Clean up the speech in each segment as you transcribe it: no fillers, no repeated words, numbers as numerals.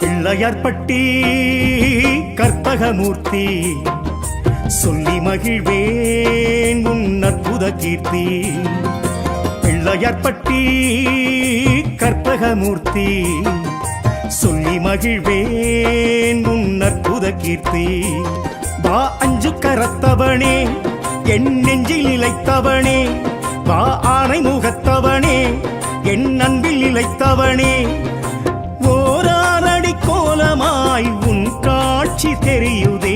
பிள்ளையார்பட்டி கற்பகமூர்த்தி சொல்லி மகிழ்வேன் உன் அற்புத கீர்த்தி. பிள்ளையார்பட்டி கற்பகமூர்த்தி சொல்லி மகிழ்வேன் உன் அற்புத கீர்த்தி. வா அஞ்சு கரத்தவனே என் நெஞ்சில் நிலைத்தவனே, வா ஆனை முகத்தவனே என் அன்பில் நிலைத்தவனே. ஓராரடி கோலமாய் உன் காட்சி தெரியுதே,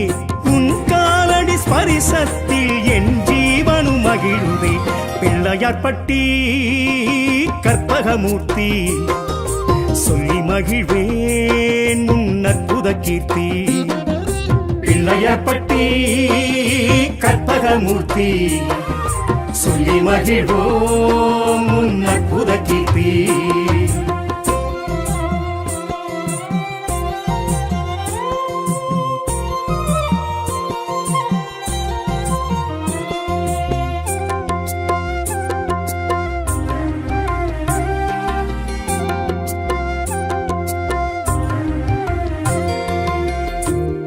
உன் காலடி ஸ்பரிசத்தில் என் ஜீவனு மகிழுதே. பிள்ளையார்பட்டி கற்பகமூர்த்தி சொல்லி மகிழ்வேன் உன் அற்புத கீர்த்தி. பிள்ளையார்பட்டி கற்பகமூர்த்தி சொல்லி மகிழ்வோம் உன் அற்புத கீர்த்தி.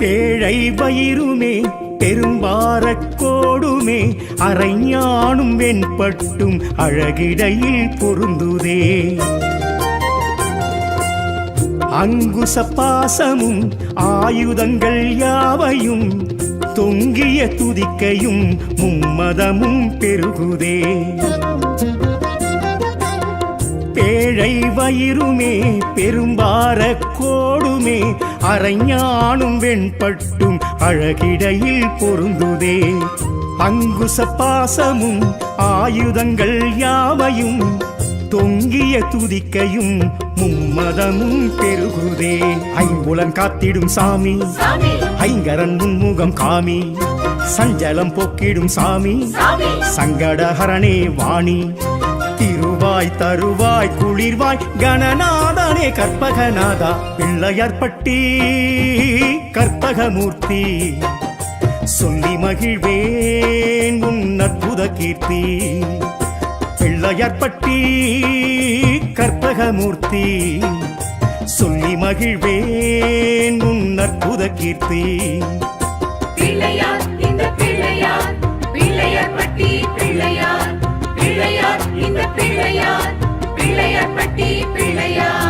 பேழை வயிறுமே பெரும்பாரக்கோடுமே அரைஞானும் வெண்பட்டும் அழகிடையில் பொருந்துதே. அங்குச பாசமும் ஆயுதங்கள் யாவையும் தொங்கிய துதிக்கையும் மும்மதமும் பெருகுதே. பேழை வயிறுமே பெரும்பாரக்கோடுமே அரைஞானும் வெண்பட்டும் அழகிடையில் பொருந்துதே. அங்குச பாசமும் ஆயுதங்கள் யாவையும் தொங்கிய துதிக்கையும் மும்மதமும் பெருகுதே. ஐம்புலன் காத்திடும் சாமி ஐங்கரன் முன்முகம் காமி, சஞ்சலம் போக்கிடும் சாமி சங்கடஹரணே வாணி. திருவாய் தருவாய் குளிர்வாய் கணநாதனே கற்பகநாதா. பிள்ளையார்பட்டி கற்பகமூர்த்தி சொல்லி மகிழ்வேன் உன் அற்புத கீர்த்தி. பிள்ளையார்பட்டி கற்பகமூர்த்தி சொல்லி மகிழ்வேன் உன் அற்புத கீர்த்தி. பிள்ளையார் இந்த பிள்ளையார், பிள்ளையார்பட்டி பிள்ளையார், பிள்ளையார் இந்த பிள்ளையார், பிள்ளையார்பட்டி பிள்ளையார்.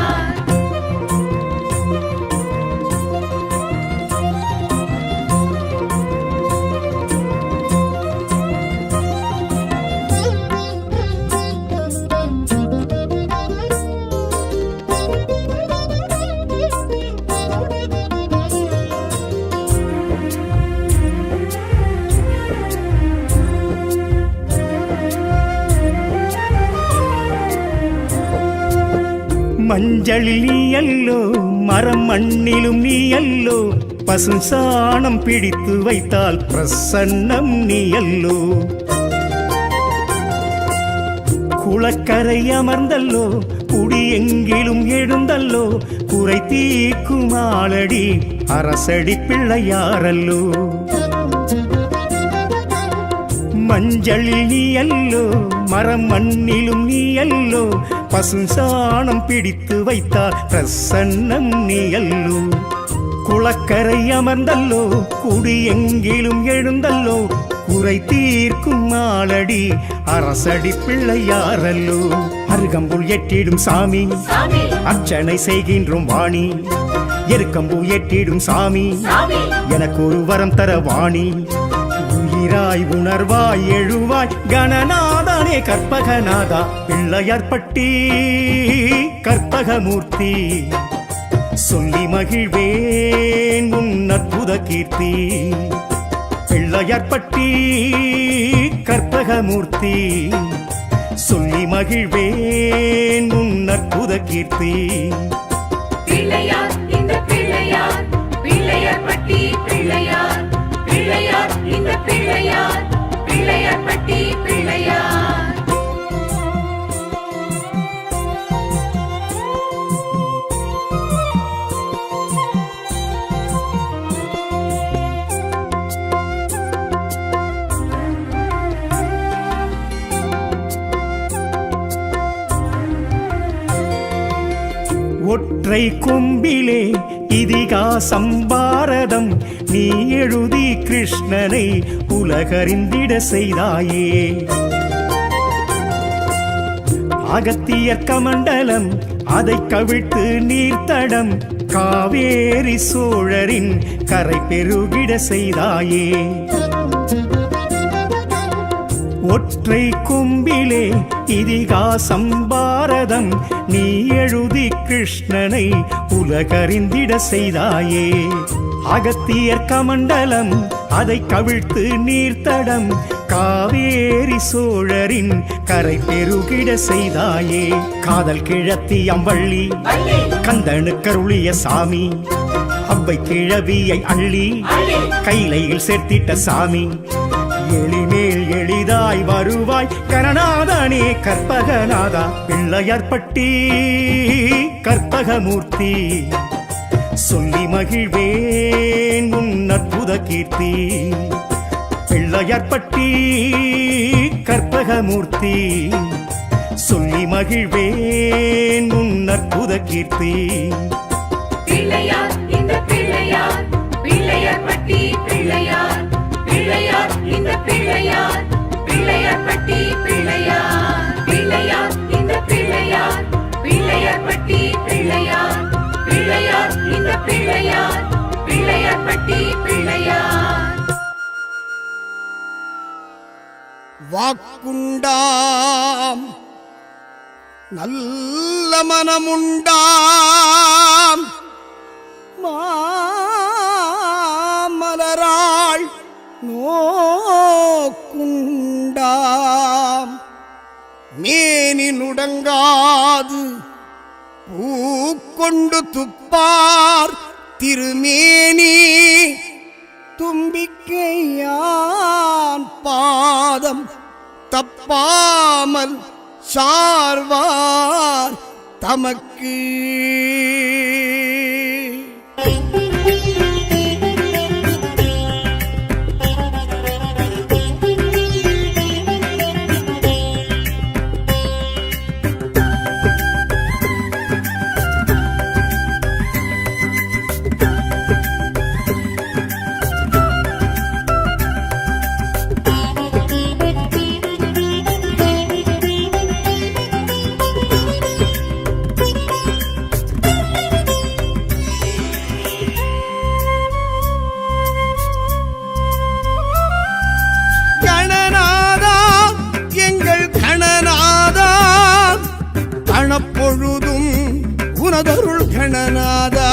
மஞ்சளில் நீ அல்லோ மரம் மண்ணிலும் நீ அல்லோ, பசு சாணம் பிடித்து வைத்தால் பிரசன்னம் நீ அல்லோ. குளக்கரை அமர்ந்தல்லோ குடி எங்கிலும் எழுந்தல்லோ, குறை தீர்க்கும் ஆளடி அரசடி பிள்ளையாரல்லோ. மஞ்சளில் நீ அல்லோ மரம் மண்ணிலும் நீ அல்லோ, பசு சாணம் பிடித்து வைத்தால் பிரசன்னம் நீ அல்லோ. குளக்கரை அமர்ந்தல்லோ குடி எங்கிலும் எழுந்தல்லோ, குறை தீர்க்கும் ஆளடி அரசடி பிள்ளையாரல்லோ. அருகம்புல் எட்டிடும் சாமி அர்ச்சனை செய்கின்றோம் வாணி, எருக்கம்பூ எட்டிடும் சாமி எனக்கு ஒரு வரம் தர வாணி. உயிராய் உணர்வாய் எழுவாய் கணநாதனே கற்பகநாதா. பிள்ளையார்பட்டி கற்பகமூர்த்தி சொல்லி மகிழ்வேன் உன் அற்புத கீர்த்தி. பிள்ளையார்பட்டி கற்பகமூர்த்தி சொல்லி மகிழ்வேன் உன் அற்புத கீர்த்தி. பிள்ளையார் இந்த பிள்ளையார், பிள்ளையார்பட்டி பிள்ளையார், பிள்ளையார் இந்த பிள்ளையார், பிள்ளையார்பட்டி பிள்ளையார். ஒற்றை கொம்பிலே இதிகாசம் பாரதம் நீ எழுதி கிருஷ்ணனை உலகறிந்திட செய்தாயே. அகத்தியர் கமண்டலம் அதை கவிழ்த்து நீர்த்தடம் காவேரி சோழரின் கரை பெருகிட செய்தாயே. ஒற்றை கொம்பிலே இதிகாசம் பாரதம் நீ எழுதி கிருஷ்ணனை உலகறிந்திட செய்தாயே. அகத்தியர் கமண்டலம் அதை கவிழ்த்து நீர்த்தடம் காவேரி சோழரின் கரை பெருகிட செய்தாயே. காதல் கிழத்தி அம்பள்ளி கந்தனுக்கருளிய சாமி அவ்வை கிழவியை அள்ளி கைலையில் சேர்த்திட்ட சாமி. எளிமேல் எளிதாய் வருவாய் கணநாதனே கற்பகநாதா. பிள்ளையார்பட்டி கற்பகமூர்த்தி சொல்லி மகிழ்வேன் உன் அற்புத கீர்த்தி. பிள்ளையார்பட்டி கற்பகமூர்த்தி சொல்லி மகிழ்வேன் உன் அற்புத கீர்த்தி. பிள்ளையார் இந்த பிள்ளையார் பிள்ளையார்பட்டி பிள்ளையார் பிள்ளையார் இந்த பிள்ளையார் பிள்ளையார்பட்டி பிள்ளையார் பிள்ளையார் இந்த பிள்ளையார் பிள்ளையார்பட்டி பிள்ளையார் பிள்ளையார் இந்த பிள்ளையார் பிள்ளையார்பட்டி பிள்ளையார். வாக்குண்டாம் நல்ல மனமுண்டாம் மாமலராள் நோக்குண்டாம் மேனி நுடங்காது பூக்கொண்டு துப்பார் திருமேனி தும்பிக்கையான் பாதம் தப்பாமல் சார்வார் தமக்கு. கணப்பொழுதும் உனதருள் கணநாதா.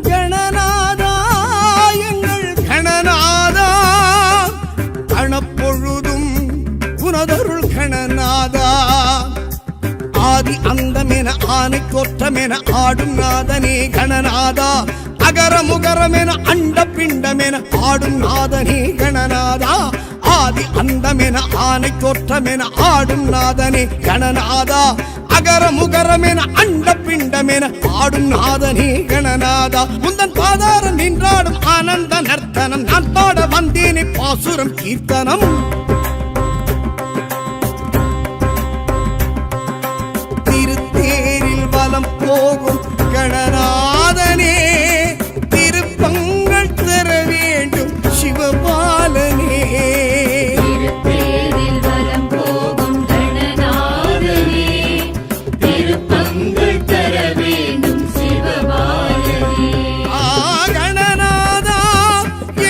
கணநாதா எங்கள் கணநாதா கணப்பொழுதும் உனதருள் கணநாதா. ஆதி அந்தமென ஆனை தோற்றமென ஆடும் நாதனே கணநாதா. அகர முகரமென அண்ட பிண்டமென ஆடும் நாதனே கணநாதா. ஆதி அந்தமென ஆனை தோற்றமென ஆடும் நாதனே கணநாதா. அகர முகரமென அண்ட பிண்டமென ஆடும் நாதனே கணநாதா. முந்தன் பாதாரம் நின்றாடும் ஆனந்த நர்த்தனம் நான் பாட வந்தேனே பாசுரம் கீர்த்தனம். திருத்தேரில் வலம் போகும் கணநாதனே திருப்பங்கள் தர வேண்டும் சிவபாலனே. திருத்தேரில் வலம் போகும் கணநாதனே திருப்பங்கள் தர வேண்டும் சிவபாலனே. கணநாதா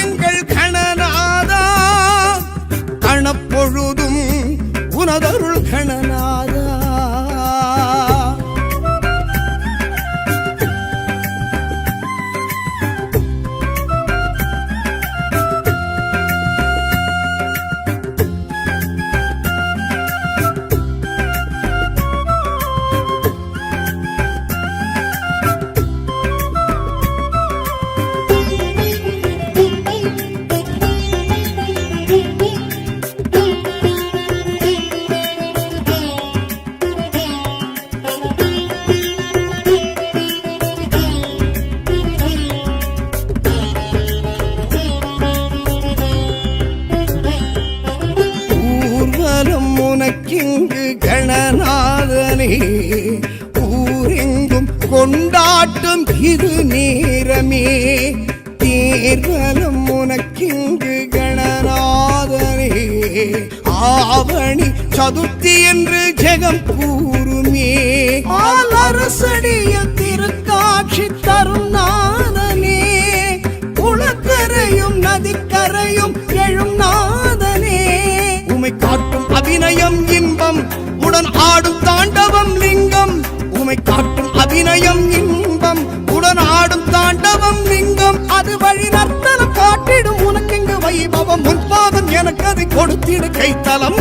எங்கள் கணநாதா கணப்பொழுதும் உனதருள் கணநாதா. உனக்கிங்கு கணநாதனே ஊரெங்கும் கொண்டாட்டம் இது நேரமே தேர்தலும் உனக்கிங்கு கணநாதனே ஆவணி சதுர்த்தி என்று ஜெகம் கூறுமே ஆலரசடியில் திருக்காட்சி தரும் நாதனே குளக்கரையும் நதிக்கரையும் எழும் நாதனே உமை காட்டும் அபிநயம் இன்பம் உடன் ஆடும் தாண்டவம் லிங்கம் உமை காட்டும் அபிநயம் இன்பம் உடன் ஆடும் தாண்டவம் லிங்கம் அது வழி நர்த்தனம் காட்டிடும் உனக்கெங்கு வைபவம் முன்பாதம் எனக்கு அதை கொடுத்திடு கைத்தலம்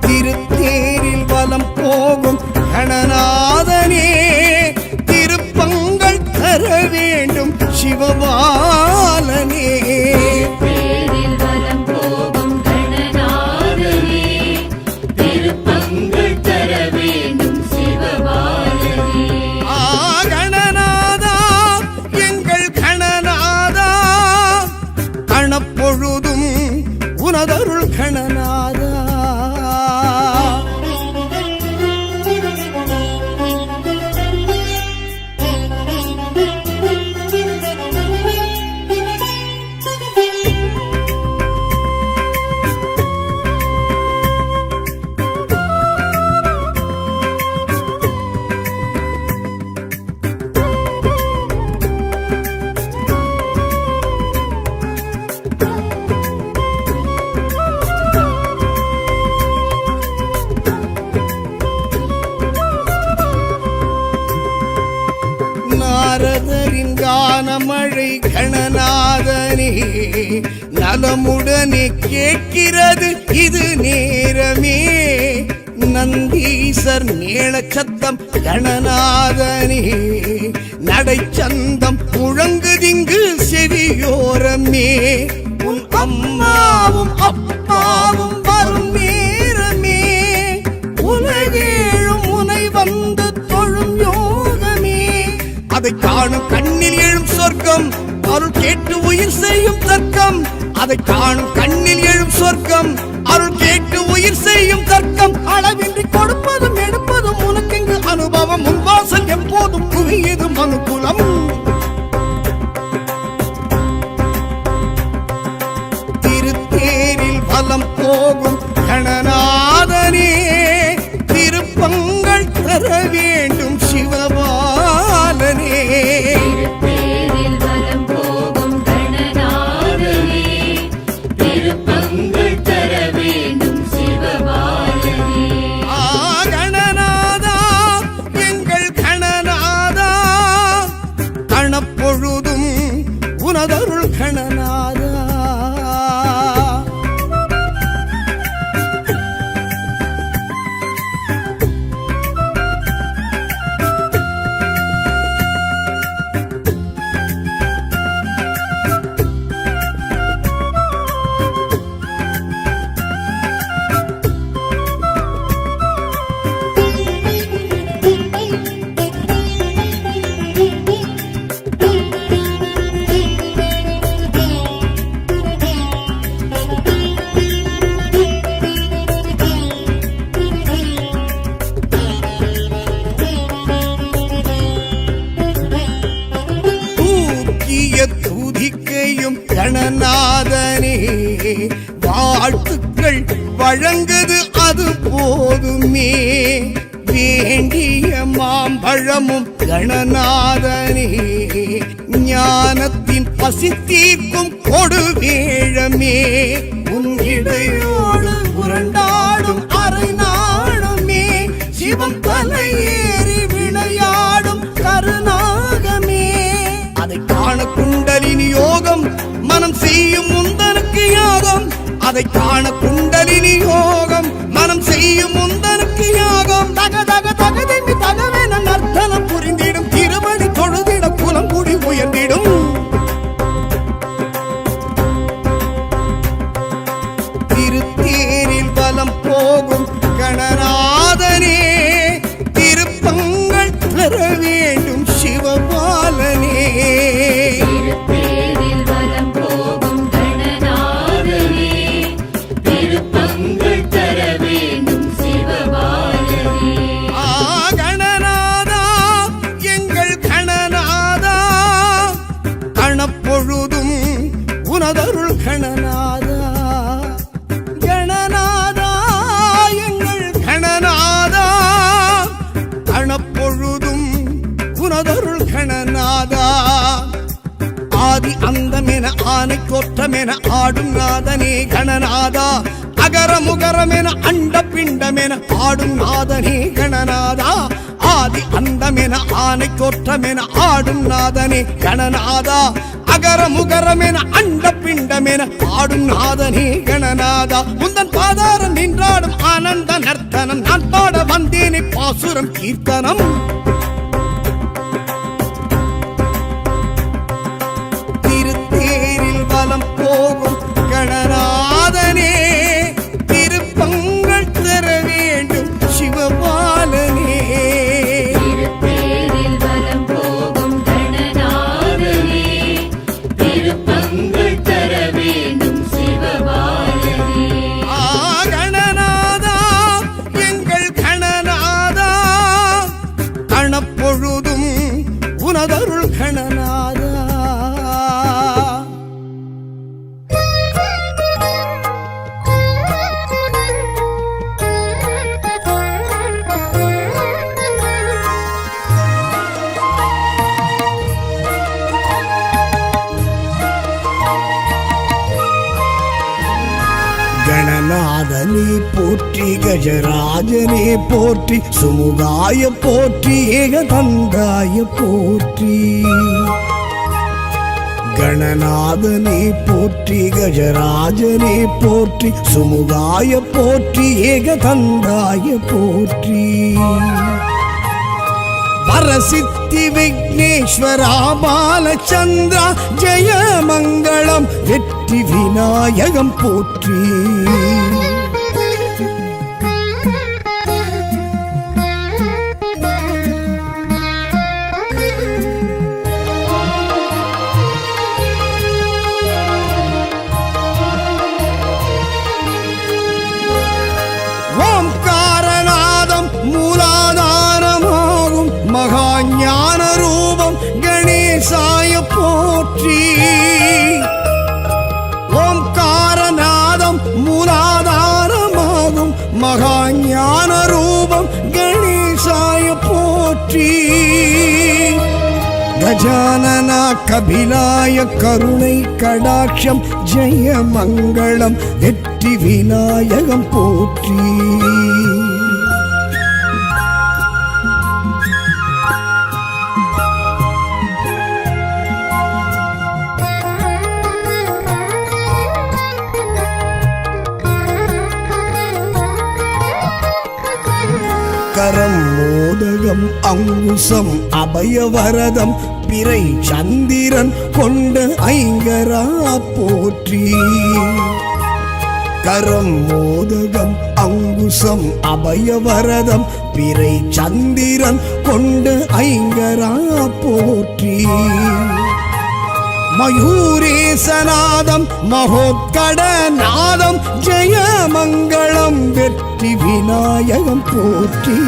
திருத்தேரில் வலம் போகும் கணநாதனே திருப்பங்கள் தர வேண்டும் சிவபாலனே தேரில் வலம் போகும் கணநாதனே திருப்பங்கள் தர வேண்டும் சிவபாலனே கணநாதா எங்கள் கணநாதா கணப்பொழுதும் உனதருள் கணநாதா நாரதரின் கானமழை கணநாதனே நலமுடனே கேட்கிறது இது நேரமே நந்தீசர் மேளச்சத்தம் கணநாதனே நடைச்சந்தம் முழங்குதிங்கு செவியோரமே உன் அம்மாவும் அப்பாவும் வரும் நேரமே உலகேழும் உனை வந்து தொழும் யோகமே அதை காணும் கண்ணில் எழும் சொர்க்கம் அருள் கேட்டு உயிர் செய்யும் தர்க்கம் அதை காணும் கண்ணில் எழும் சொர்க்கம் அருள் கேட்டு உயிர் செய்யும் தர்க்கம் அளவின்றி கொடுப்பதும் எடுப்பதும் உனக்கெங்கு அனுபவம் முன்வாசல் எப்போதும் குவியதும் அனுகூலம் திருத்தேரில் வலம் போகும் கணநாதனே திருப்பங்கள் தர வேண்டும் சிவபாலனே தேரில் வலம் போகும் கணநாதனே திருப்பங்கள் தர வேண்டும் சிவபாலனே கணநாதா எங்கள் கணநாதா கணப்பொழுதும் உனதருள் கணநாதா துதிக்கையும் கணநாதனே வாழ்த்துக்கள் வழங்குது அது போதுமே வேண்டிய மாம்பழமும் கணநாதனே ஞானத்தின் பசி தீர்க்கும் கொடு வேழமே உன் இடையோடு உருண்டாடும் அரை நாளுமே சிவம் தலையேறி விளையாடும் கருநாகமே அதை காண குண்டலினி யோகம் மனம் செய்யும் முந்தனுக்கு யாகம் அதை காண குண்டலினி யோகம் மனம் செய்யும் முந்தனுக்கு யாகம் தக தக தகதென்று தகவென நர்த்தனம் புரிந்திடும் திருமணி தொழுதிட புலம் கூடி உயர்ந்திடும் திருத்தேரில் வலம் போகும் கணநாதனே திருப்பங்கள் தர வேண்டும் சிவபாலனே திருத்தேரில் வலம் போகும் கணநாதனே ஆதி அந்தமென ஆனை கோற்றமென ஆடும் நாதனே கணநாதா அகர முகரமென அண்ட பிண்டமென ஆடும் நாதனே கணநாதா ஆதி அந்தமென ஆனை கோற்றமென ஆடும் நாதனே கணநாதா அகர முகரமென அண்ட பிண்டமென ஆடும் நாதனே கணநாதா முந்தன் பாதாரம் நின்றாடும் ஆனந்த நர்த்தனம் நான் பாட வந்தேனே பாசுரம் கீர்த்தனம் திருத்தேரில் வலம் போகும் கணநாதனே திருப்பங்கள் தர வேண்டும் சிவபாலனே திருத்தேரில் வலம் போகும் கணநாதனே திருப்பங்கள் தர வேண்டும் சிவபாலனே கணநாதா எங்கள் கணநாதா கணப்பொழுதும் உனதருள் கணநாதா கணநாதனே போற்றி கஜராஜனே போற்றி சுமுகாய போற்றி ஏகதந்தாய போற்றி கணநாதனே போற்றி கஜராஜனே போற்றி சுமுகாய போற்றி ஏகதந்தாய போற்றி வரசித்தி விக்னேஸ்வரா பாலச்சந்திரா ஜெய மங்களம் வெற்றி விநாயகம் போற்றி ஓம்காரநாதம் மூலாதாரமாகும் மகா ஞான ரூபம் கணேசாய போற்றி ஓம்காரநாதம் மூலாதாரமாகும் மகா ஞான ரூபம் கணேசாய போற்றி கஜானனா கபிலாய கருணை கடாட்சம் ஜெய மங்களம் வெற்றி விநாயகம் போற்றி கரம் மோதகம் அங்குசம் அபயவரதம் பிறை சந்திரன் கொண்ட ஐங்கரா போற்றி கரம் மோதகம் அங்குசம் அபயவரதம் பிறை சந்திரன் கொண்ட ஐங்கரா போற்றி மயூரேசநாதம் மகோத்கடநாதம் ஜெய மங்களம் வெற்றி விநாயகம் போற்றி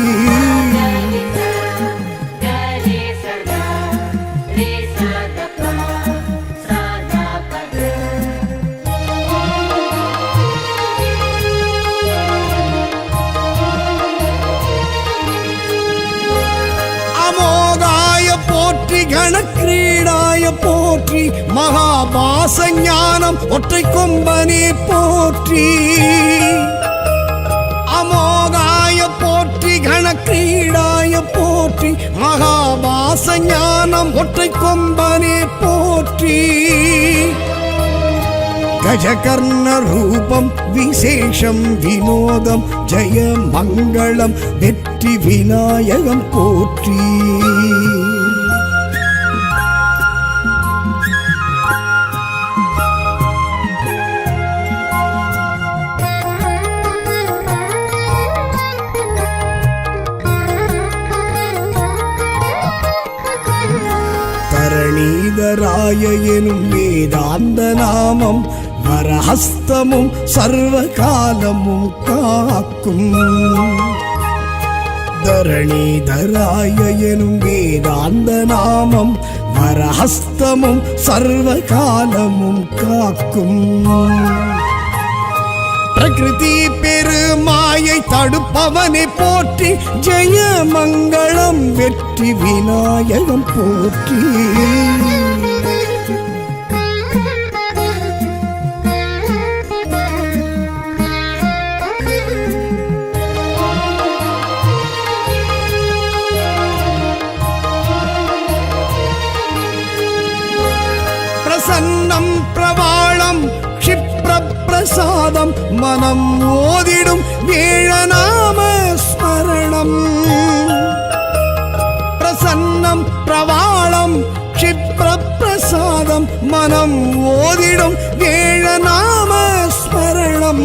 அமோகாய போற்றி கணக்கிரீடாய போற்றி மகாபாச ஞானம் ஒற்றை கொம்பனே போற்றி அமோகாய போற்றி கணக்கிரீடாய போற்றி மகாபாச ஞானம் ஒற்றை கொம்பனே போற்றி கஜகர்ண ரூபம் விசேஷம் வினோதம் ஜெய மங்களம் வெற்றி விநாயகம் போற்றி தரணீதராய எனும் வேதாந்த நாமம் வரஹஸ்தமும் சர்வகாலமும் காக்கும் தரணீதராய எனும் வேதாந்த நாமம் வரஹஸ்தமும் சர்வகாலமும் காக்கும் பிரகிருதி பெருமாயை தடுப்பவனை போற்றி ஜெய மங்களம் வெற்றி விநாயகம் போற்றி பிரசாதம் மனம் ஓதிடும் வேழநாம ஸ்மரணம் பிரசன்னம் பிரவாளம் க்ஷிப்ர பிரசாதம் மனம் ஓதிடும் வேழநாம ஸ்மரணம்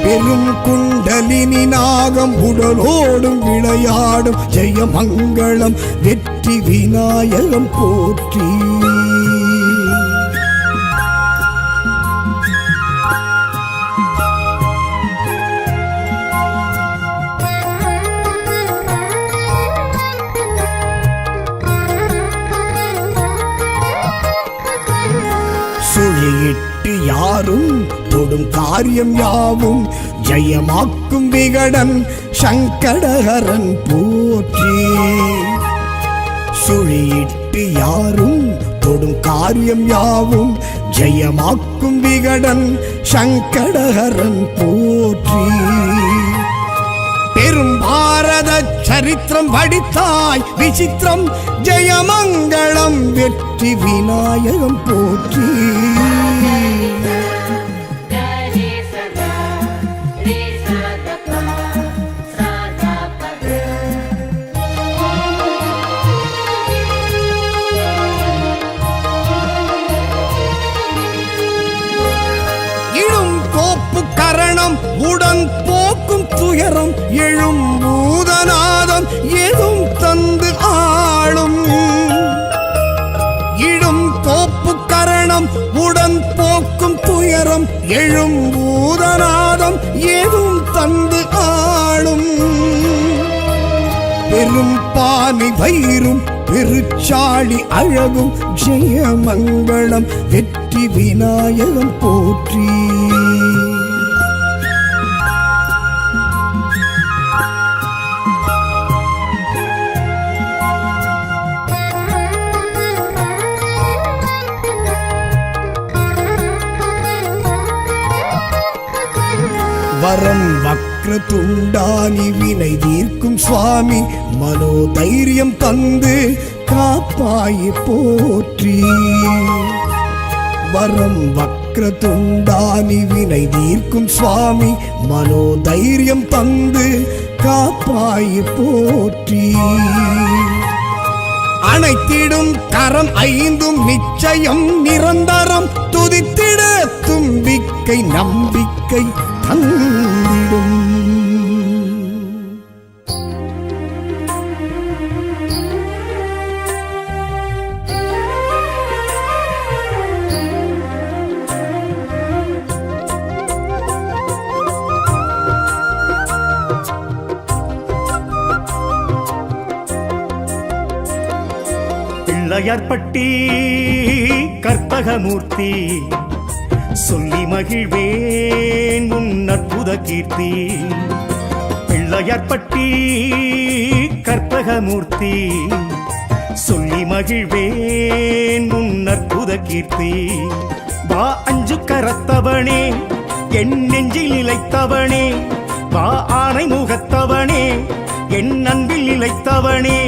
பெரும் குண்டலினி நாகம் உடலோடும் விளையாடும் ஜெயமங்களம் வெற்றி விநாயகம் போற்றி சுழியிட்டு யாரும் தொடும் காரியம் யாவும் ஜெயமாக்கும் விகடன் சங்கடஹரன் போற்றி சுழியிட்டு யாரும் தொடும் காரியம் யாவும் ஜெயமாக்கும் விகடன் சங்கடஹரன் போற்றி பெரும் பாரத சரித்திரம் வடித்தாய் விசித்திரம் ஜெயமங்களம் வெற்றி விநாயகம் போற்றி இடும் கோப்பு கரணம் உடன் போக்கும் துயரம் எழும் பூதநாதம் எதும் தந்து ஆளும் இடும் கோப்பு கரணம் உடன் போக்கும் துயரம் எழும் பூதநாதம் எதும் தந்து ஆளும் பெரும் பானி வயிறும் பெருச்சாளி அழகும் ஜெயமங்களம் வெற்றி விநாயகம் போற்றி வரம் வக்ர துண்டானி வினை தீர்க்கும் சுவாமி மனோதைரியம் தந்து காப்பாய் போற்றி வரம் வக்ர துண்டானி வினை தீர்க்கும் சுவாமி மனோதைரியம் தந்து காப்பாய் போற்றி அனைத்திடும் கரம் ஐந்தும் நிச்சயம் நிரந்தரம் துதித்திட தும்பிக்கை நம்பிக்கை தந்திடும் பிள்ளையார்பட்டி கற்பகமூர்த்தி சொல்லி மகிழ்வேன் உன் அற்புத கீர்த்தி பிள்ளையார்பட்டி கற்பகமூர்த்தி சொல்லி மகிழ்வேன் உன் அற்புத கீர்த்தி வா அஞ்சு கரத்தவனே என் நெஞ்சில் நிலைத்தவனே வா ஆனை முகத்தவனே என் அன்பில் நிலைத்தவனே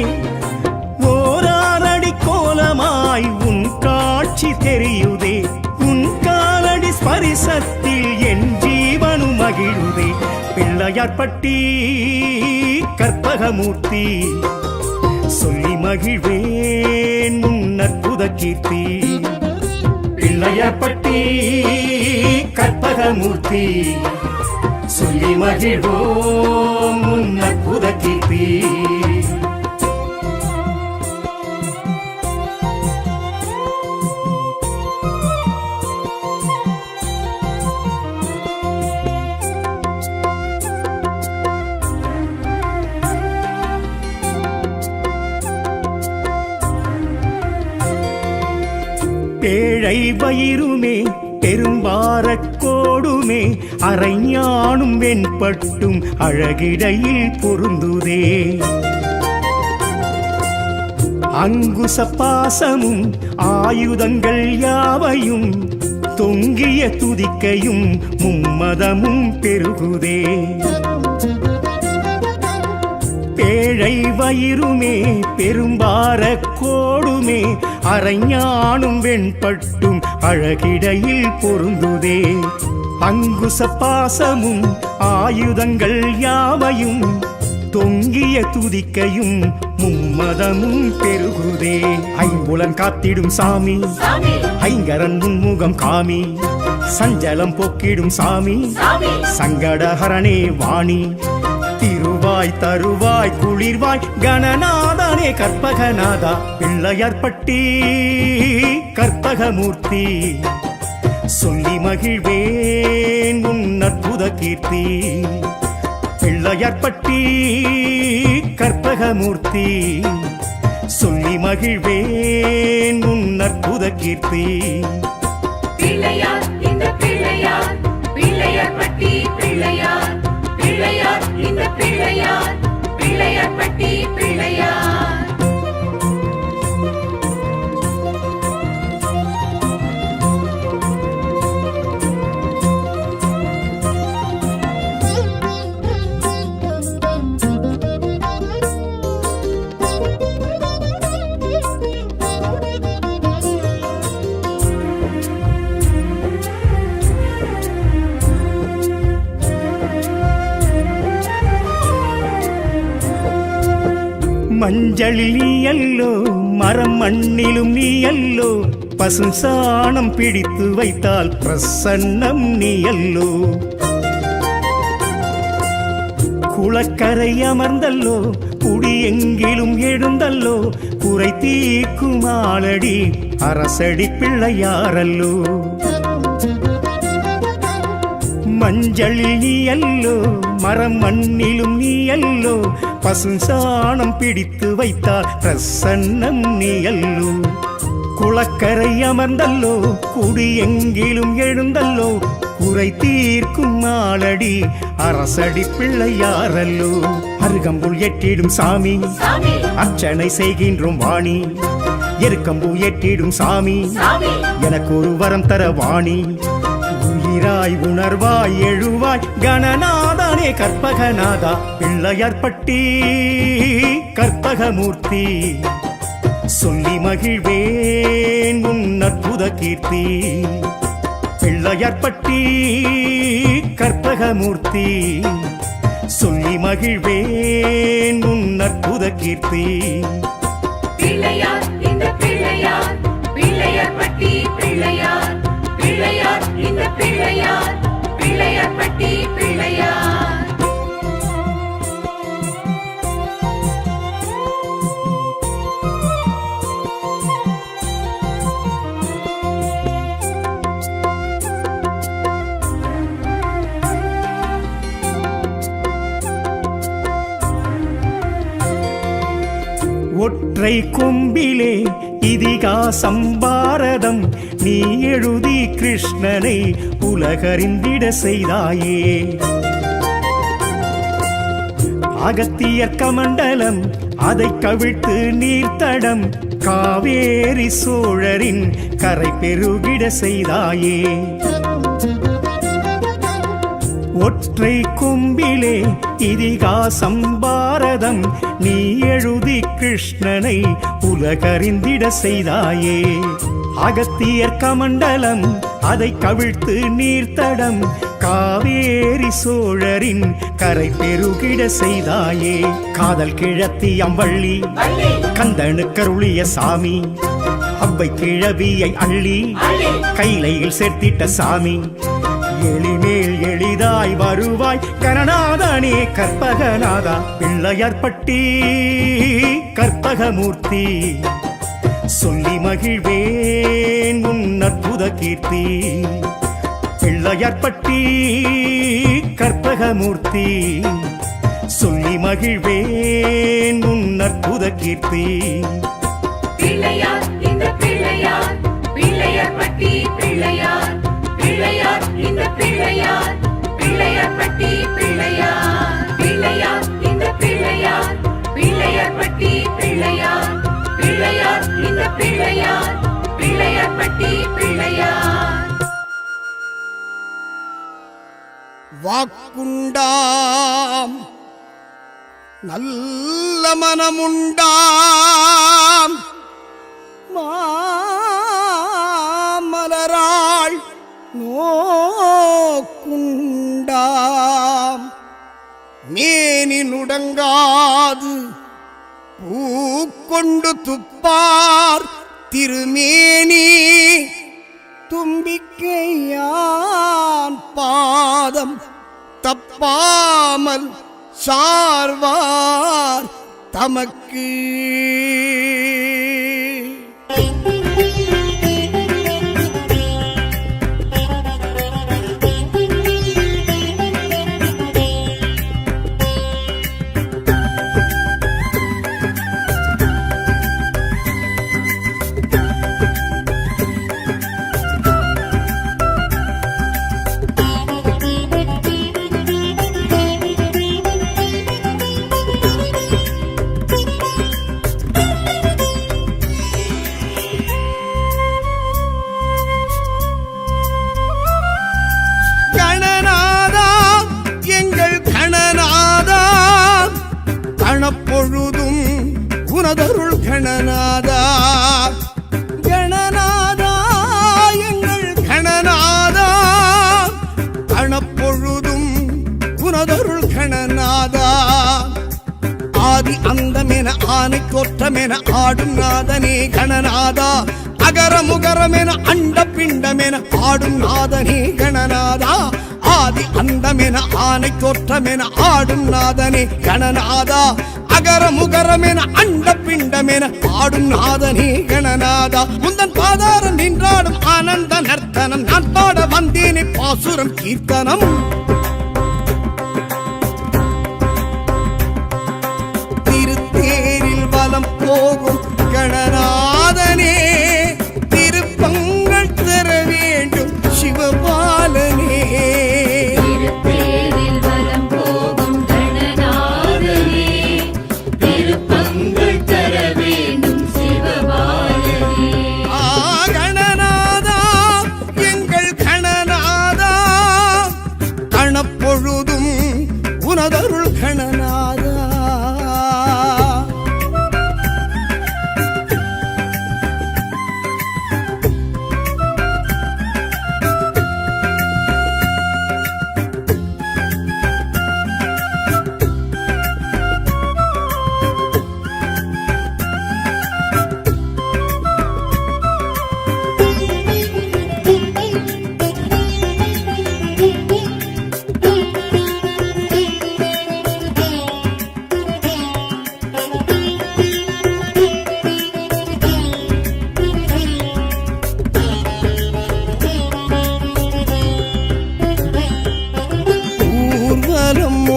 ஓராரடி கோலமாய் உன் காட்சி தெரியுதே உன் காலடி ஸ்பரிசத்தில் என் ஜீவனும் மகிழுதே பிள்ளையார்பட்டி கற்பகமூர்த்தி சொல்லி மகிழ்வேன் உன் அற்புத கீர்த்தி பிள்ளையார்பட்டி கற்பகமூர்த்தி சொல்லி மகிழ்வோம் உன் அற்புத கீர்த்தி பேழை வயிறுமே பெரும்பாரக்கோடுமே அரைஞானும் வெண்பட்டும் அழகிடையில் பொருந்துதே அங்குச பாசமும் ஆயுதங்கள் யாவையும் தொங்கிய துதிக்கையும் மும்மதமும் பெருகுதே பேழை வயிறுமே பெரும்பாரக்கோடுமே அரைஞானும் வெண்பட்டும் அழகிடையில் பொருந்துதே. அங்குச பாசமும் ஆயுதங்கள் யாவையும் தொங்கிய துதிக்கையும் மும்மதமும் பெருகுதே. ஐம்புலன் காத்திடும் சாமி ஐங்கரன் முன்முகம் காமி, சஞ்சலம் போக்கிடும் சாமி சங்கடஹரணே வாணி. திருவாய் தருவாய் குளிர்வாய் கணநாதனே கற்பகநாதா, பிள்ளையார்பட்டி கற்பகமூர்த்தி. சொல்லி மகிழ்வேன் உன் அற்புத கீர்த்தி. பிள்ளையார்பட்டி கற்பகமூர்த்தி, சொல்லி மகிழ்வேன் உன் அற்புத கீர்த்தி. பிள்ளையார் இந்த பிள்ளையார், பிள்ளையார்பட்டி பிள்ளையார், பிள்ளையார் இந்த பிள்ளையார், பிள்ளையார்பட்டி பிள்ளையார். மஞ்சளில் நீயல்லோ மரம் மண்ணிலும் நீயல்லோ, பசும் சாணம் பிடித்து வைத்தால் பிரசன்னம் நீயல்லோ. குளக்கரை அமர்ந்தல்லோ குடி எங்கிலும் எழுந்தல்லோ, குறை தீர்க்கும் ஆளடி அரசடி பிள்ளையாரல்லோ. மஞ்சளில் நீயல்லோ மரம் மண்ணிலும் நீயல்லோ, பசும் சாணம் பிடித்து வைத்தால் பிரசன்னம் நீயல்லோ. குளக்கரை அமர்ந்தல்லோ குடி எங்கிலும் எழுந்தல்லோ, குறை தீர்க்கும் ஆளடி அரசடி பிள்ளையாரல்லோ. அருகம்புல் எட்டிடும் சாமி அர்ச்சனை செய்கின்றோம் வாணி, எருக்கம்பூ எட்டிடும் சாமி எனக்கு ஒரு வரம் தர வாணி. உயிராய் உணர்வாய் எழுவாய் கணநாதனே கற்பகநாதா, பிள்ளையார்பட்டி கற்பகமூர்த்தி. சொல்லி மகிழ்வேன் உன் அற்புத கீர்த்தி. பிள்ளையார்பட்டி கற்பகமூர்த்தி, சொல்லி மகிழ்வேன் உன் அற்புத கீர்த்தி. பிள்ளையார் இந்த பிள்ளையார், பிள்ளையார்பட்டி பிள்ளையார், பிள்ளையார் இந்த பிள்ளையார், பிள்ளையார்பட்டி பிள்ளையார். ஒற்றை கொம்பிலே இதிகாசம் பாரதம், நீ எழுதி கிருஷ்ணனை உலகறிந்திட செய்தாயே. அகத்தியர் கமண்டலம் அதை கவிழ்த்து நீர்த்தடம், காவேரி சோழரின் கரை பெருகிட செய்தாயே. ஒற்றை கொம்பிலே இதிகாசம் பாரதம், நீ எழுதி கிருஷ்ணனை உலகறிந்திட செய்தாயே. அகத்தியர் கமண்டலம் அதை கவிழ்த்து நீர்த்தடம், காவேரி சோழரின் கரை பெருகிட செய்தாயே. காதல் கிழத்தி அம்பள்ளி கந்தனுக்கருளிய சாமி, அவ்வை கிழவியை அள்ளி கைலையில் சேர்த்திட்ட சாமி. எளிமேல் எளிதாய் வருவாய் கணநாதனே கற்பகநாதா, பிள்ளையார்பட்டி கற்பகமூர்த்தி. சொல்லி மகிழ்வேன் உன் அற்புத கீர்த்தி. பிள்ளையார்பட்டி கற்பகமூர்த்தி, சொல்லி மகிழ்வேன் உன் அற்புத கீர்த்தி. பிள்ளையார் இந்த பிள்ளையார், பிள்ளையார்பட்டி பிள்ளையார், பிள்ளையார் இந்த பிள்ளையார், பிள்ளையார்பட்டி பிள்ளையார். பிள்ளையார் இந்த பிள்ளையார், பிள்ளையார்பட்டி பிள்ளையார், பிள்ளையார் இந்த பிள்ளையார், பிள்ளையார்பட்டி பிள்ளையார். வாக்குண்டாம் நல்ல மனமுண்டாம் மா வேண்டாம், மேனி நுடங்காது பூக்கொண்டு துப்பார் திருமேனி, தும்பிக்கையான் பாதம் தப்பாமல் சார்வார் தமக்கு. கணப்பொழுதும் உனதருள் கணநாதா, கணநாதா எங்கள் கணநாதா, கணப்பொழுதும் உனதருள் கணநாதா. ஆதி அந்தமென ஆனை கோற்றமென ஆடும் நாதனே கணநாதா, அகர முகரமென அண்ட பிண்டமென ஆடும் நாதனே கணநாதா. ஆதி அந்தமென ஆனை தோற்றமென ஆடும் நாதனே கணநாதா, அகர முகரமென அண்ட பிண்டமென ஆடும் நாதனே கணநாதா. முந்தன் பாதாரம் நின்றாடும் ஆனந்த நர்த்தனம், நான் பாட வந்தேனே பாசுரம் கீர்த்தனம். திருத்தேரில் வலம் போகும் கணநாதனே, திருப்பங்கள் தர வேண்டும் சிவபாலனே. திருத்தேரில் வலம் போகும் கணநாதனே, திருப்பங்கள் தர வேண்டும் சிவபாலனே. கணநாதா எங்கள் கணநாதா, கணப்பொழுதும் உனதருள் கணநாதா.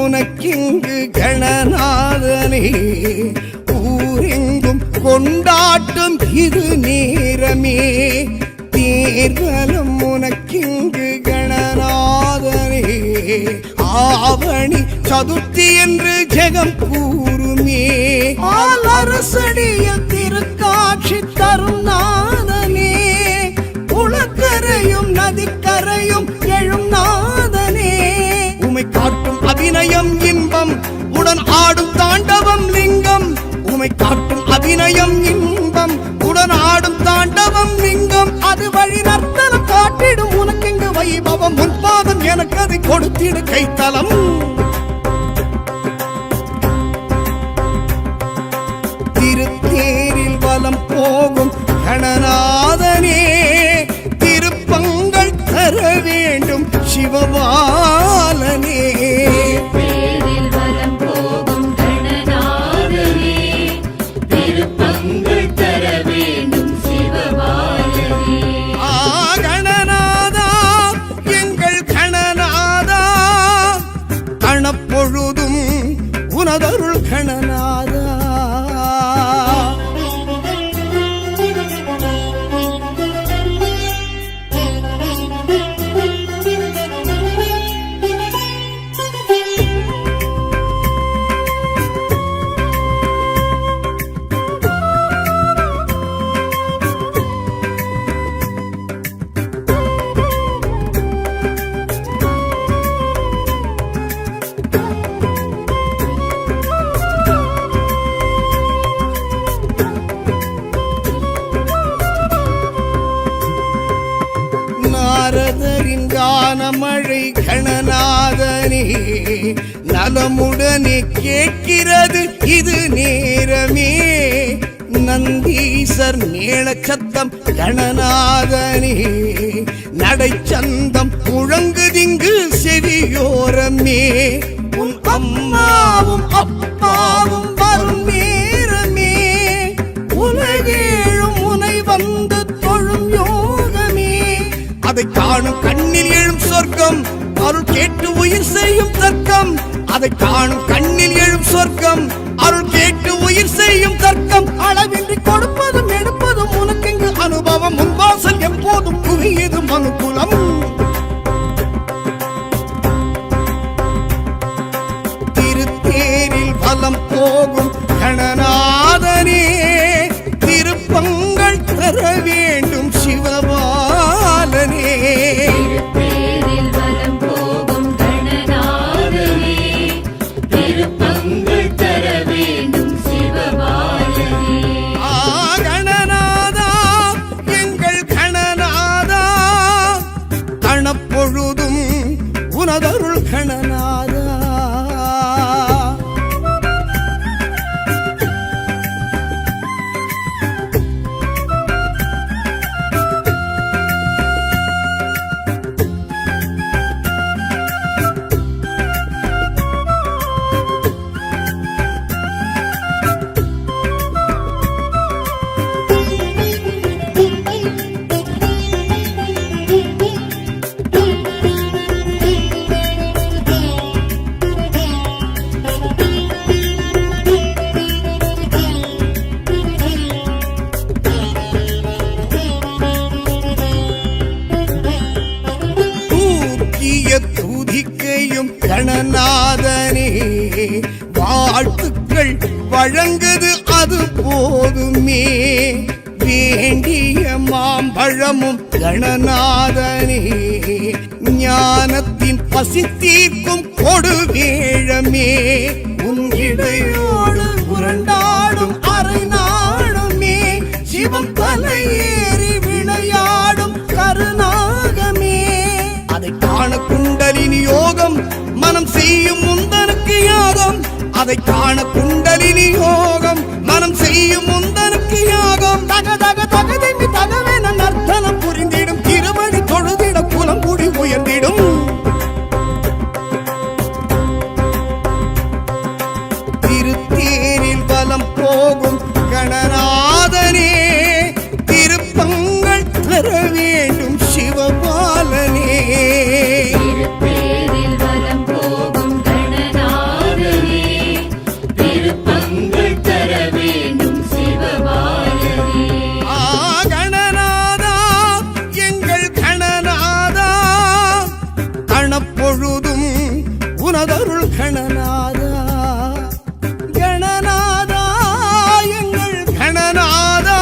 உனக்கிங்கு கணநாதனே, ஊரெங்கும் கொண்டாட்டம் இது நேரமே. தேர்தலும் உனக்கிங்கு கணநாதனே, ஆவணி சதுர்த்தி என்று ஜெகம் கூறுமே. அரசடிய திருக்காட்சி தரும் நாதனே, குளக்கரையும் நதிக்கரையும் எழும் நாதனே. உமை காட்டும் அபிநயம் இன்பம் உடன் ஆடும் தாண்டவம் லிங்கம், உமை காட்டும் அபிநயம் இன்பம் உடன் ஆடும் தாண்டவம் லிங்கம். அது வழி நர்த்தனம் காட்டிடும் உனக்கெங்கு வைபவம், முன்பாதம் எனக்கு அதை கொடுத்திடு கைத்தலம். திருத்தேரில் வலம் போகும் கணநாதனே, திருப்பங்கள் தர வேண்டும் சிவபாலனே. திருத்தேரில் வலம் போகும் கணநாதனே, திருப்பங்கள் தர வேண்டும் சிவபாலனே. கணநாதா எங்கள் கணநாதா, கணப்பொழுதும் உனதருள் கணநாதா. நாரதரின் கானமழை கணநாதனே, நலமுடனே கேட்கிறது இது நேரமே. நந்தீசர் மேளச்சத்தம் கணநாதனே, நடைச்சந்தம் முழங்குதிங்கு செவியோரமே. உன் அம்மாவும் அப்பாவும் வரும் நேரமே, உலகேழும் உனை வந்து தொழும் யோகமே. அதை காணும் கண்ணில் எழும் சொர்க்கம், அருள் கேட்டு உயிர் செய்யும் தர்க்கம். அதை காணும் கண்ணில் எழும் சொர்க்கம், அருள் கேட்டு உயிர் செய்யும் தர்க்கம். அளவின்றி கொடுப்பதும் எடுப்பதும் உனக்கெங்கு அனுபவம். முன்வாசல் எப்போதும் குவியது மனுக்குலம். திருத்தேரில் வலம் போகும் கணநாதனே, திருப்பங்கள் தர வேண்டும் சிவபாலனே. திருத்தேரில் வலம் போகும் கணநாதனே, திருப்பங்கள் தர வேண்டும் சிவபாலனே. கணநாதா எங்கள் கணநாதா, கணப்பொழுதும் உனதருள் கணநாதா. துதிக்கையும் கணநாதனே, வாழ்த்துக்கள் வழங்குது அது போதுமே. வேண்டிய மாம்பழமும் கணநாதனே, ஞானத்தின் பசி தீர்க்கும் கொடுவேழமே. உன் இடையோடு உரண்டாடும் அரை நாடுமே, சிவம் தலையேறி விளையாடும் கருநாகமே. அதை காண குண்டலினி யோகம், மனம் செய்யும் முந்தனுக்கு யாகம். அதை காண குண்டலினி யோகம், மனம் செய்யும் முந்தனுக்கு யாகம். தக தக தகதிமி தகவென நர்த்தனம் புரிந்திடும், திருமணி தொழுதிட குலம் கூடி உயர்ந்திடும். திருத்தேரில் வலம் போகும் கணநாதனே, திருப்பங்கள் தர வேண்டும் சிவபாலனே. திருத்தேரில் வலம் போகும் கணநாதனே, திருப்பங்கள் தர வேண்டும் சிவபாலனே. கணநாதா எங்கள் கணநாதா, கணப்பொழுதும் உனதருள் கணநாதா. கணநாதா எங்கள் கணநாதா,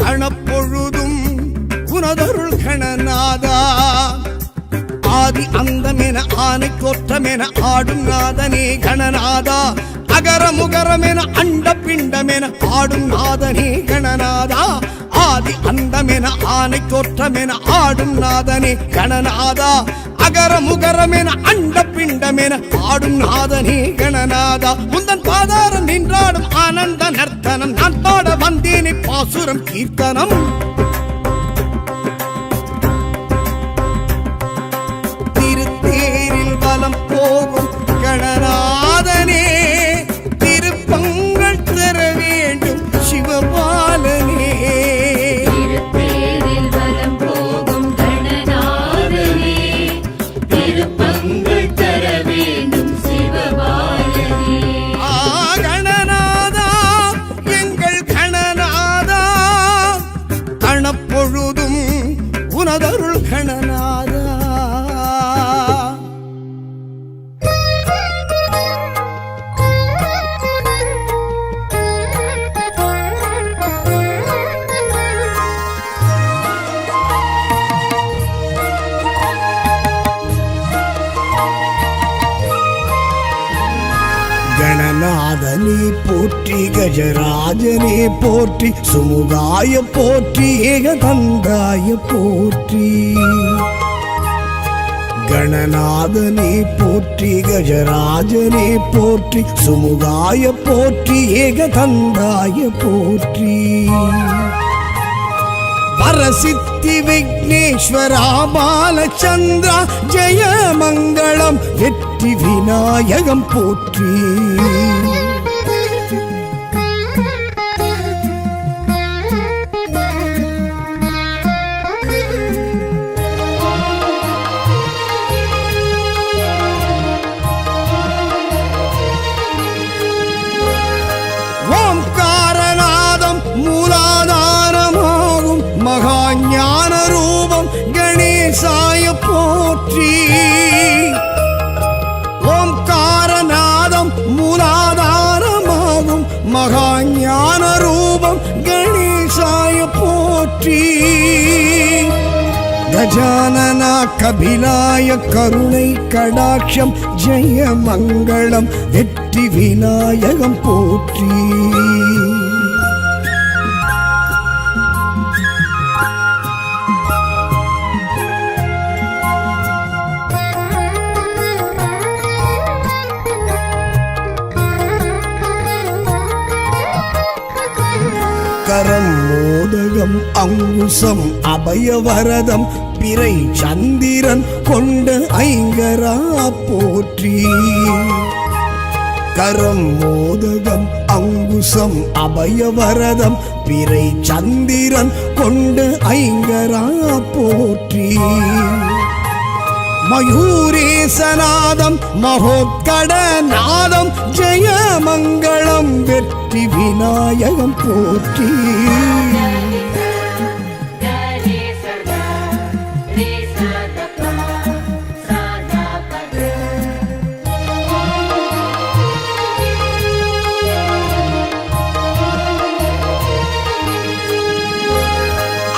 கணப்பொழுதும் உனதருள் கணநாதா. ஆதி அந்தமென ஆனை தோற்றமென ஆடும் நாதனே கணநாதா. அகர முகரமென அண்ட பிண்டமென ஆடும் நாதனே கணநாதா. ஆதி அந்தமென ஆனை தோற்றமென ஆடும் நாதனே கணநாதா. அகர முகரமென அண்ட பிண்டமென ஆடும் நாதனே கணநாதா. முந்தன் பாதாரம் நின்றாடும் ஆனந்த நர்த்தனம், நான் பாட வந்தேனே பாசுரம் கீர்த்தனம். திருத்தேரில் வலம் போகும் கணநாதனே, திருப்பங்கள் தர வேண்டும் சிவபாலனே. திருத்தேரில் வலம் போகும் கணநாதனே, திருப்பங்கள் தர வேண்டும் சிவபாலனே. கணநாதா எங்கள் கணநாதா, கணப்பொழுதும் உனதருள் கணநாதா. கணநாதனே போற்றி, கஜராஜனே போற்றி, சுமுகாய போற்றி, ஏகதந்தாய போற்றி. கணநாதனே போற்றி, கஜராஜனே போற்றி, சுமுகாய போற்றி, ஏகதந்தாய போற்றி. வரசித்தி விக்னேஸ்வரா பாலச்சந்திரா ஜெய மங்களம், வெற்றி விநாயகம் போற்றி. ஓம்காரநாதம் மூலாதாரமாகும் மகாஞான ரூபம் கணேசாய போற்றி. ஓம்காரநாதம் மூலாதாரமாகும் மகாஞான ரூபம் கணேசாய போற்றி. கஜானனா கபிலாய கருணை கடாட்சம் ஜெய மங்களம், வெற்றி விநாயகம் போற்றி. கரம் மோதகம் அங்குசம் அபயவரதம் பிறை சந்திரன் கொண்ட ஐங்கரா போற்றி. கரம் மோதகம் அங்குசம் அபயவரதம் பிறை சந்திரன் கொண்ட ஐங்கரா போற்றி. மயூரேசநாதம் மகோத்கடநாதம் ஜெய மங்களம், வெற்றி விநாயகம் போற்றி.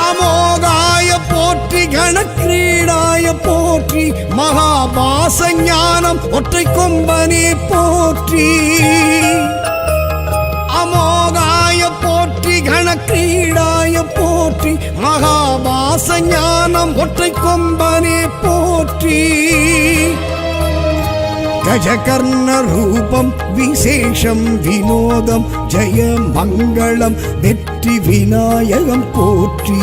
அமோகாய போற்றி, கணக்கிரீடாய போற்றி, மகாபாச ஞானம் ஒற்றை கொம்பனே போற்றி. அமோகாய போற்றி, கணக்கிரீடாய போற்றி, மகாபாச ஞானம் ஒற்றை கொம்பனே போற்றி. கஜகர்ண ரூபம் விசேஷம் வினோதம் ஜெய மங்களம், வெற்றி விநாயகம் போற்றி.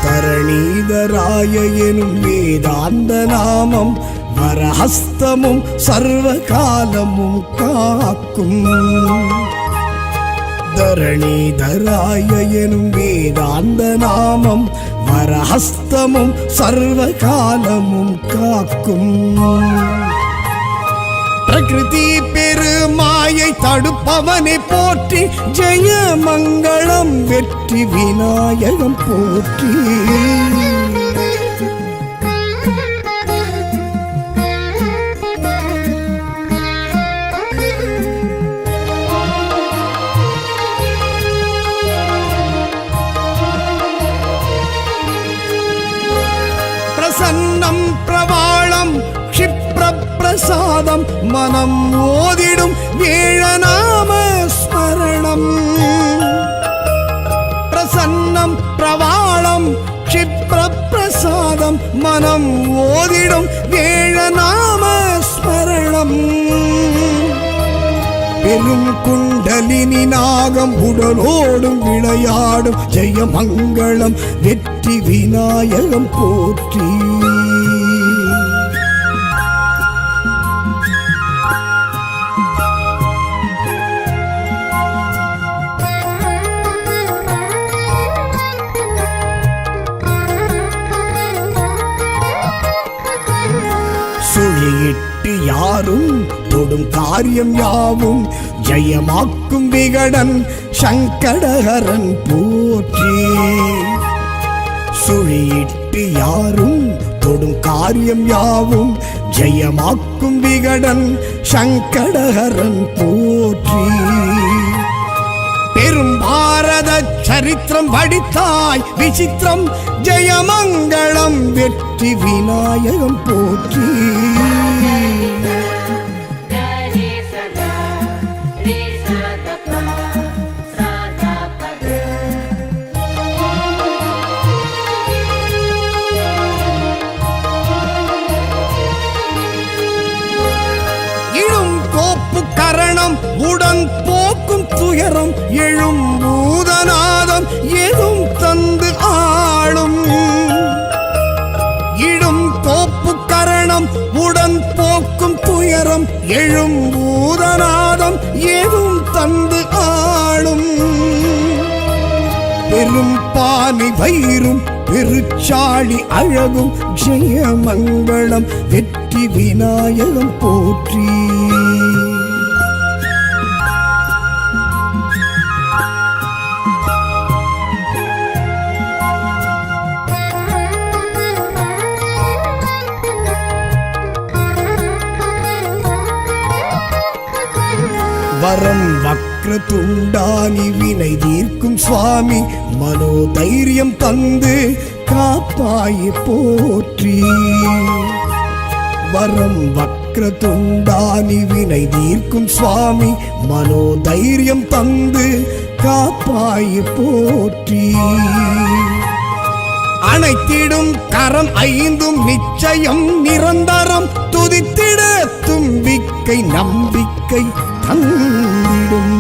தரணீதராய எனும் வேதாந்த நாமம், வரஹஸ்தமும் சர்வ காலமும் காக்கும். தரணீதராய எனும் வேதாந்த நாமம், வரஹஸ்தமும் சர்வ காலமும் காக்கும். பிரகிருதி பெருமாயை தடுப்பவனை போற்றி, ஜெய மங்களம், வெற்றி விநாயகம் போற்றி. பிரசன்னம் பிரவாளம் க்ஷிப்ரப்பிரசாதம், மனம் ஓதிடும் ஏழநாம ஸ்மரணம். பிரசன்னம் பிரவாளம் க்ஷிப்ரப்பிரசாதம், மனம் ஓதிடும் ஏழநாம ஸ்மரணம். பெரும் குண்டலினி நாகம் உடலோடும் விளையாடும் ஜெய மங்களம், வெற்றி விநாயகம் போற்றி. சுழியிட்டு யாரும் தொடும் காரியம் யாவும் ஜெயமாக்கும் விகடன் சங்கடஹரன் போற்றி. சுழியிட்டு யாரும் தொடும் காரியம் யாவும் ஜெயமாக்கும் விகடன் சங்கடஹரன் போற்றி. பெரும் பாரத சரித்திரம் வடித்தாய் விசித்திரம் ஜெயமங்களம் வெற்றி விநாயகம் போற்றி உடன் போக்கும் துயரம் எழும் பூதநாதம் எதும் தந்து ஆளும் இடும் கோப்பு கரணம் உடன் போக்கும் துயரம் எழும் பூதநாதம் எதும் தந்து ஆளும் பெரும் பானி வயிறும் பெருச்சாளி அழகும் ஜெயமங்களம் வெற்றி விநாயகம் போற்றி வரம் வக்ரதுண்டானி வினை தீர்க்கும் சுவாமி மனோதைரியம் தந்து காப்பாய் போற்றி வரம் வக்ரதுண்டானி வினை தீர்க்கும் சுவாமி மனோதைரியம் தந்து காப்பாய் போற்றி அனைத்திடும் கரம் ஐந்தும் நிச்சயம் நிரந்தரம் துதித்திட தும்பிக்கை நம்பிக்கை தந்திடும்